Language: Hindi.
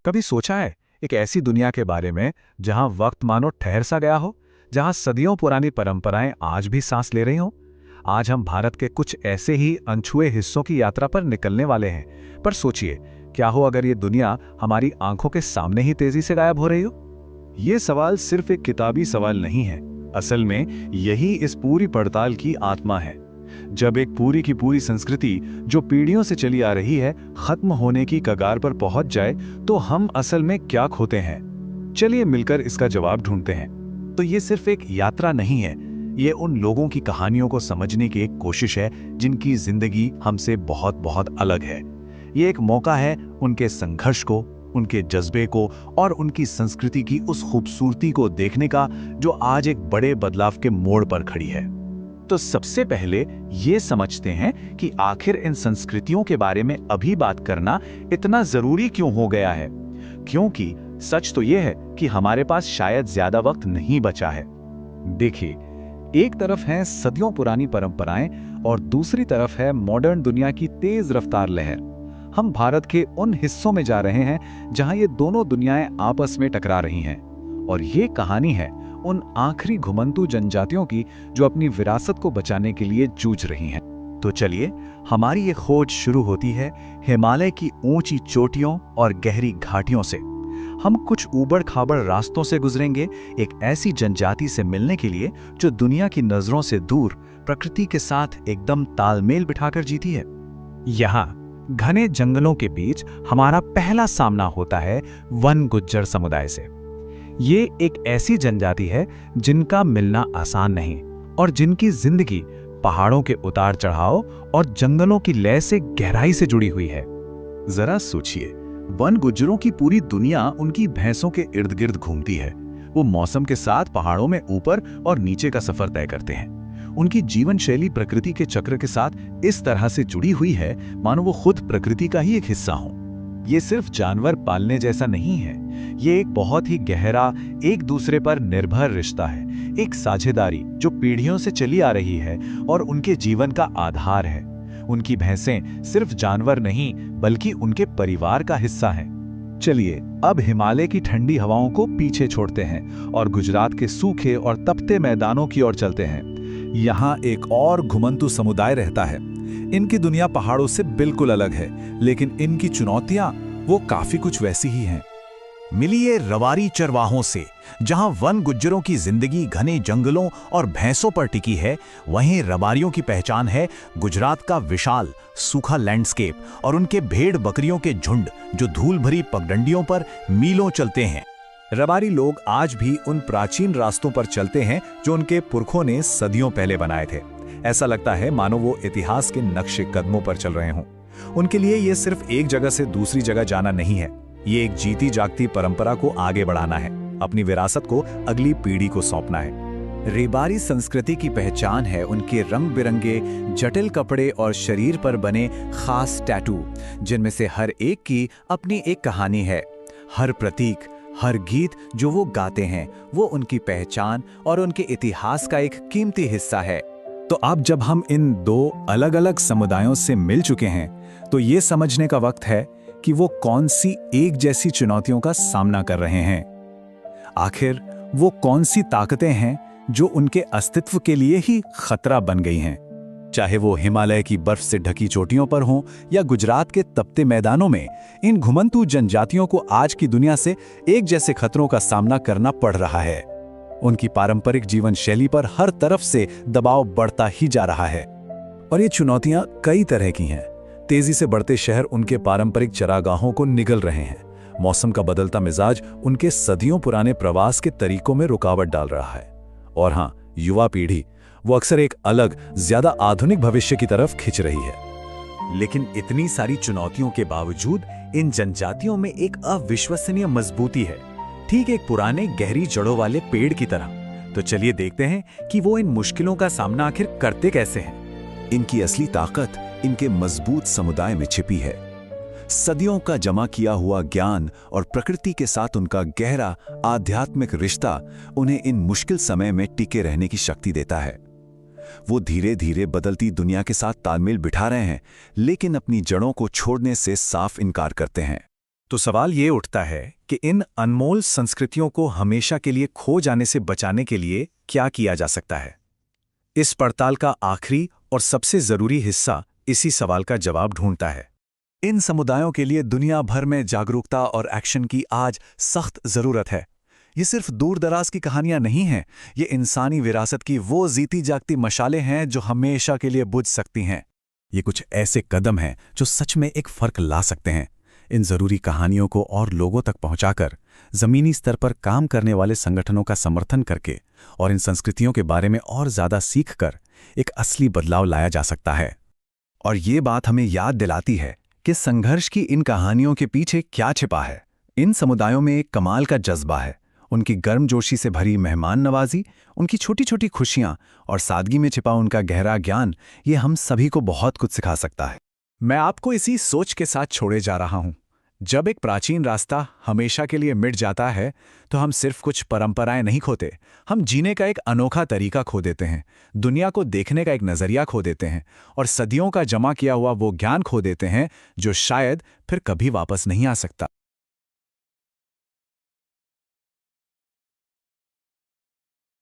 कभी सोचा है एक ऐसी दुनिया के बारे में जहां वक्त मानो ठहर सा गया हो, जहां सदियों पुरानी परंपराएं आज भी सांस ले रही हों? आज हम भारत के कुछ ऐसे ही अनछुए हिस्सों की यात्रा पर निकलने वाले हैं। पर सोचिए, क्या हो अगर ये दुनिया हमारी आंखों के सामने ही तेजी से गायब हो रही हो? ये सवाल सिर्फ एक किताबी सवाल नहीं है। असल में यही इस पूरी पड़ताल की आत्मा है। जब एक पूरी की पूरी संस्कृति जो पीढ़ियों से चली आ रही है खत्म होने की कगार पर पहुंच जाए तो हम असल में क्या खोते हैं। चलिए मिलकर इसका जवाब ढूंढते हैं। तो ये सिर्फ एक यात्रा नहीं है, ये उन लोगों की कहानियों को समझने की एक कोशिश है जिनकी जिंदगी हमसे बहुत बहुत अलग है। ये एक मौका है उनके संघर्ष को, उनके जज्बे को और उनकी संस्कृति की उस खूबसूरती को देखने का जो आज एक बड़े बदलाव के मोड़ पर खड़ी है। तो सबसे पहले ये समझते हैं कि आखिर इन संस्कृतियों के बारे में अभी बात करना इतना जरूरी क्यों हो गया है। क्योंकि सच तो यह है कि हमारे पास शायद ज्यादा वक्त नहीं बचा है। देखिए, एक तरफ हैं सदियों पुरानी परंपराएं और दूसरी तरफ है मॉडर्न दुनिया की तेज रफ्तार लहर। हम भारत के उन हिस्सों में जा रहे हैं जहां ये दोनों दुनियाएं आपस में टकरा रही हैं। और ये कहानी है उन आखिरी घुमंतू जनजातियों की जो अपनी विरासत को बचाने के लिए जूझ रही हैं। तो चलिए, हमारी ये खोज शुरू होती है हिमालय की ऊंची चोटियों और गहरी घाटियों से। हम कुछ ऊबड़ खाबड़ रास्तों से गुजरेंगे, एक ऐसी जनजाति से मिलने के लिए जो दुनिया की नजरों से दूर प्रकृति के साथ एकदम तालमेल बिठाकर जीती है। यहाँ घने जंगलों के बीच हमारा पहला सामना होता है वन गुज्जर समुदाय से। ये एक ऐसी जनजाति है जिनका मिलना आसान नहीं और जिनकी जिंदगी पहाड़ों के उतार चढ़ाव और जंगलों की लय से गहराई से जुड़ी हुई है। जरा सोचिए, वन गुज्जरों की पूरी दुनिया उनकी भैंसों के इर्द गिर्द घूमती है। वो मौसम के साथ पहाड़ों में ऊपर और नीचे का सफर तय करते हैं। उनकी जीवन शैली प्रकृति के चक्र के साथ इस तरह से जुड़ी हुई है मानो वो खुद प्रकृति का ही एक हिस्सा हो। ये सिर्फ जानवर पालने जैसा नहीं है, ये एक बहुत ही गहरा, एक दूसरे पर निर्भर रिश्ता है, एक साझेदारी जो पीढ़ियों से चली आ रही है और उनके जीवन का आधार है। उनकी भैंसें सिर्फ जानवर नहीं बल्कि उनके परिवार का हिस्सा हैं। चलिए अब हिमालय की ठंडी हवाओं को पीछे छोड़ते हैं और गुजरात के सूखे और तपते मैदानों की ओर चलते हैं। यहाँ एक और घुमंतू समुदाय रहता है। इनकी दुनिया पहाड़ों से बिल्कुल अलग है, लेकिन इनकी चुनौतियां वो काफी कुछ वैसी ही हैं। मिलिए रवारी चरवाहों से, जहां वन गुज्जरों की जिंदगी घने जंगलों और भैंसों पर टिकी है, वहीं रबारियों की पहचान है गुजरात का विशाल सूखा लैंडस्केप और उनके भेड़ बकरियों के झुंड जो धूल भरी पगडंडियों पर मीलों चलते हैं। रबारी लोग आज भी उन प्राचीन रास्तों पर चलते हैं जो उनके पुरखों ने सदियों पहले बनाए थे। ऐसा लगता है मानो वो इतिहास के नक्शे कदमों पर चल रहे हों। उनके लिए ये सिर्फ एक जगह से दूसरी जगह जाना नहीं है, ये एक जीती जागती परंपरा को आगे बढ़ाना है, अपनी विरासत को अगली पीढ़ी को सौंपना है। रेबारी संस्कृति की पहचान है उनके रंग बिरंगे जटिल कपड़े और शरीर पर बने खास टैटू, जिनमें से हर एक की अपनी एक कहानी है। हर प्रतीक, हर गीत जो वो गाते हैं, वो उनकी पहचान और उनके इतिहास का एक कीमती हिस्सा है। तो अब जब हम इन दो अलग अलग समुदायों से मिल चुके हैं, तो ये समझने का वक्त है कि वो कौन सी एक जैसी चुनौतियों का सामना कर रहे हैं। आखिर वो कौन सी ताकतें हैं जो उनके अस्तित्व के लिए ही खतरा बन गई हैं। चाहे वो हिमालय की बर्फ से ढकी चोटियों पर हों या गुजरात के तपते मैदानों में, इन घुमंतू जनजातियों को आज की दुनिया से एक जैसे खतरों का सामना करना पड़ रहा है। उनकी पारंपरिक जीवन शैली पर हर तरफ से दबाव बढ़ता ही जा रहा है और ये चुनौतियां कई तरह की हैं। तेजी से बढ़ते शहर उनके पारंपरिक चरागाहों को निगल रहे हैं। मौसम का बदलता मिजाज उनके सदियों पुराने प्रवास के तरीकों में रुकावट डाल रहा है। और हाँ, युवा पीढ़ी वो अक्सर एक अलग, ज्यादा आधुनिक भविष्य की तरफ खिंच रही है। लेकिन इतनी सारी चुनौतियों के बावजूद इन जनजातियों में एक अविश्वसनीय मजबूती है, ठीक एक पुराने गहरी जड़ों वाले पेड़ की तरह। तो चलिए देखते हैं कि वो इन मुश्किलों का सामना आखिर करते कैसे हैं। इनकी असली ताकत इनके मजबूत समुदाय में छिपी है। सदियों का जमा किया हुआ ज्ञान और प्रकृति के साथ उनका गहरा आध्यात्मिक रिश्ता उन्हें इन मुश्किल समय में टिके रहने की शक्ति देता है। वो धीरे धीरे बदलती दुनिया के साथ तालमेल बिठा रहे हैं, लेकिन अपनी जड़ों को छोड़ने से साफ इनकार करते हैं। तो सवाल ये उठता है कि इन अनमोल संस्कृतियों को हमेशा के लिए खो जाने से बचाने के लिए क्या किया जा सकता है? इस पड़ताल का आखिरी और सबसे जरूरी हिस्सा इसी सवाल का जवाब ढूंढता है। इन समुदायों के लिए दुनिया भर में जागरूकता और एक्शन की आज सख्त जरूरत है। ये सिर्फ दूर दराज की कहानियां नहीं हैं, ये इंसानी विरासत की वो जीती जागती मशालें हैं जो हमेशा के लिए बुझ सकती हैं। ये कुछ ऐसे कदम हैं जो सच में एक फर्क ला सकते हैं। इन जरूरी कहानियों को और लोगों तक पहुंचाकर, जमीनी स्तर पर काम करने वाले संगठनों का समर्थन करके और इन संस्कृतियों के बारे में और ज्यादा सीखकर एक असली बदलाव लाया जा सकता है। और ये बात हमें याद दिलाती है कि संघर्ष की इन कहानियों के पीछे क्या छिपा है। इन समुदायों में एक कमाल का जज्बा है। उनकी गर्मजोशी से भरी मेहमान नवाजी, उनकी छोटी छोटी खुशियां और सादगी में छिपा उनका गहरा ज्ञान, ये हम सभी को बहुत कुछ सिखा सकता है। मैं आपको इसी सोच के साथ छोड़े जा रहा हूं। जब एक प्राचीन रास्ता हमेशा के लिए मिट जाता है तो हम सिर्फ कुछ परंपराएं नहीं खोते, हम जीने का एक अनोखा तरीका खो देते हैं, दुनिया को देखने का एक नजरिया खो देते हैं और सदियों का जमा किया हुआ वो ज्ञान खो देते हैं जो शायद फिर कभी वापस नहीं आ सकता।